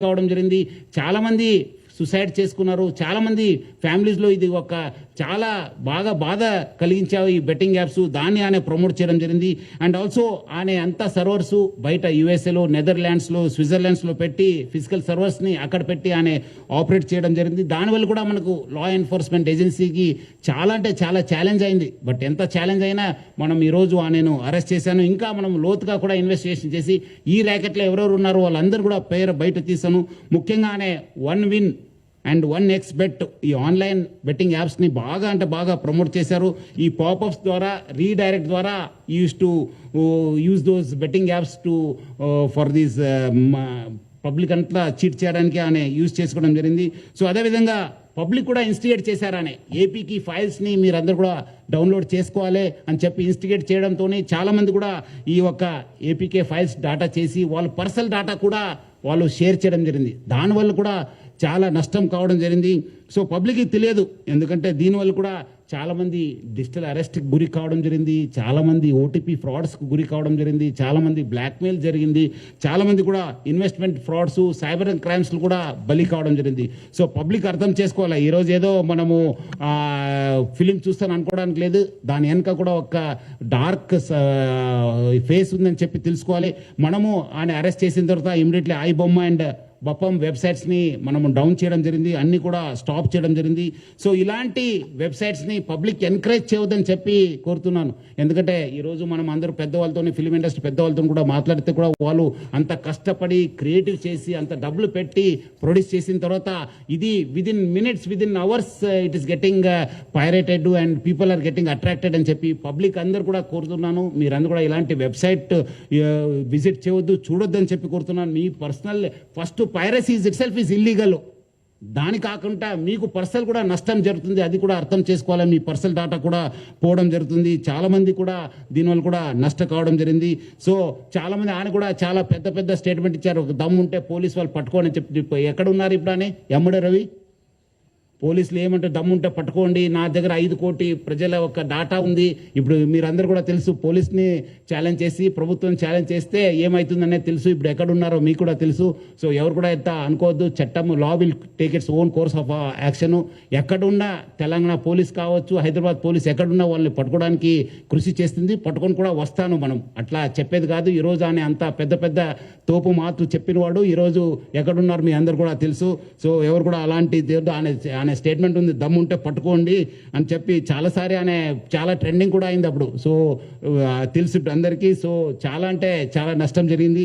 కావడం జరిగింది. చాలామంది సుసైడ్ చేసుకున్నారు. చాలామంది ఫ్యామిలీస్లో ఇది ఒక చాలా బాగా బాధ కలిగించావు ఈ బెట్టింగ్ యాప్స్. దాన్ని ఆయన ప్రమోట్ చేయడం జరిగింది. అండ్ ఆల్సో ఆయన అంతా సర్వర్స్ బయట యుఎస్ఏలో, నెదర్లాండ్స్లో, స్విట్జర్లాండ్స్లో పెట్టి ఫిజికల్ సర్వర్స్ని అక్కడ పెట్టి ఆయన ఆపరేట్ చేయడం జరిగింది. దానివల్ల కూడా మనకు లా ఎన్ఫోర్స్మెంట్ ఏజెన్సీకి చాలా అంటే చాలా ఛాలెంజ్ అయింది. బట్ ఎంత ఛాలెంజ్ అయినా మనం ఈరోజు ఆయనను అరెస్ట్ చేశాను. ఇంకా మనం లోతుగా కూడా ఇన్వెస్టిగేషన్ చేసి ఈ ర్యాకెట్లో ఎవరెవరు ఉన్నారో వాళ్ళందరూ కూడా పేరు బయట తీసాను. ముఖ్యంగా ఆయన 1win అండ్ 1xBet ఈ ఆన్లైన్ బెట్టింగ్ యాప్స్ని బాగా అంటే బాగా ప్రమోట్ చేశారు. ఈ పాపప్స్ ద్వారా, రీడైరెక్ట్ ద్వారా use those betting apps to for these public అంతా చీట్ చేయడానికి ఆయన యూజ్ చేసుకోవడం జరిగింది. సో అదేవిధంగా పబ్లిక్ కూడా ఇన్స్టిగేట్ చేశారని ఏపీకి ఫైల్స్ని మీరందరూ కూడా డౌన్లోడ్ చేసుకోవాలి అని చెప్పి ఇన్స్టిగేట్ చేయడంతో చాలామంది కూడా ఈ యొక్క ఏపీకే ఫైల్స్ డాటా చేసి వాళ్ళ పర్సనల్ డాటా కూడా వాళ్ళు షేర్ చేయడం జరిగింది. దానివల్ల కూడా చాలా నష్టం కావడం జరిగింది. సో పబ్లిక్కి తెలియదు, ఎందుకంటే దీనివల్ల కూడా చాలామంది డిజిటల్ అరెస్ట్కి గురి కావడం జరిగింది. చాలామంది ఓటీపీ ఫ్రాడ్స్కి గురి కావడం జరిగింది. చాలామంది బ్లాక్మెయిల్ జరిగింది. చాలామంది కూడా ఇన్వెస్ట్మెంట్ ఫ్రాడ్స్, సైబర్ క్రైమ్స్లు కూడా బలి కావడం జరిగింది. సో పబ్లిక్ అర్థం చేసుకోవాలి. ఈరోజు ఏదో మనము ఫిలిం చూస్తాను అనుకోవడానికి లేదు. దాని వెనుక కూడా ఒక డార్క్ ఫేస్ ఉందని చెప్పి తెలుసుకోవాలి. మనము ఆయన అరెస్ట్ చేసిన తర్వాత ఇమీడియట్లీ ఐబొమ్మ అండ్ బపం వెబ్సైట్స్ని మనము డౌన్ చేయడం జరిగింది. అన్నీ కూడా స్టాప్ చేయడం జరిగింది. సో ఇలాంటి వెబ్సైట్స్ని పబ్లిక్ ఎంకరేజ్ చేయవద్దని చెప్పి కోరుతున్నాను. ఎందుకంటే ఈరోజు మనం అందరూ పెద్దవాళ్ళతో, ఫిలిం ఇండస్ట్రీ పెద్దవాళ్ళతో కూడా మాట్లాడితే కూడా వాళ్ళు అంత కష్టపడి క్రియేటివ్ చేసి అంత డబ్బులు పెట్టి ప్రొడ్యూస్ చేసిన తర్వాత ఇది within minutes, within hours it is getting pirated and people are getting attracted అని చెప్పి పబ్లిక్ అందరూ కూడా కోరుతున్నాను. మీరందరూ కూడా ఇలాంటి వెబ్సైట్ విజిట్ చేయవద్దు, చూడొద్దని చెప్పి కోరుతున్నాను. మీ personal first piracy itself is illegal. దాని కాకుండా మీకు పర్సనల్ కూడా నష్టం జరుగుతుంది. అది కూడా అర్థం చేసుకోవాలి. మీ పర్సనల్ డేటా కూడా పోవడం జరుగుతుంది. చాలామంది కూడా దీనివల్ల కూడా నష్టం కావడం జరిగింది. సో చాలామంది ఆయన కూడా చాలా పెద్ద పెద్ద స్టేట్మెంట్ ఇచ్చారు. ఒక దమ్ము ఉంటే పోలీసు వాళ్ళు పట్టుకోని చెప్పి ఎక్కడ ఉన్నారు ఇప్పుడు అని ఎమ్మడే రవి? పోలీసులు ఏమంటే దమ్ముంటే పట్టుకోండి, నా దగ్గర 5 కోటి ప్రజల ఒక డాటా ఉంది. ఇప్పుడు మీరందరూ కూడా తెలుసు, పోలీస్ని ఛాలెంజ్ చేసి ప్రభుత్వం ఛాలెంజ్ చేస్తే ఏమవుతుందనేది తెలుసు. ఇప్పుడు ఎక్కడున్నారో మీకు కూడా తెలుసు. సో ఎవరు కూడా ఎంత అనుకోవద్దు. చట్టం law will take its own course of action. ఎక్కడున్నా తెలంగాణ పోలీస్ కావచ్చు, హైదరాబాద్ పోలీస్ ఎక్కడున్నా వాళ్ళని పట్టుకోవడానికి కృషి చేస్తుంది. పట్టుకొని కూడా వస్తాను. మనం అట్లా చెప్పేది కాదు. ఈరోజు ఆయన అంత పెద్ద పెద్ద తోపు మాటలు చెప్పిన వాడు ఈరోజు ఎక్కడున్నారు మీ అందరు కూడా తెలుసు. సో ఎవరు కూడా అలాంటి ఆయన స్టేట్మెంట్ ఉంది, దమ్ముంటే పట్టుకోండి అని చెప్పి చాలాసారి ఆయన చాలా ట్రెండింగ్ కూడా అయింది అప్పుడు. సో తెలుసు అందరికీ. సో చాలా అంటే చాలా నష్టం జరిగింది.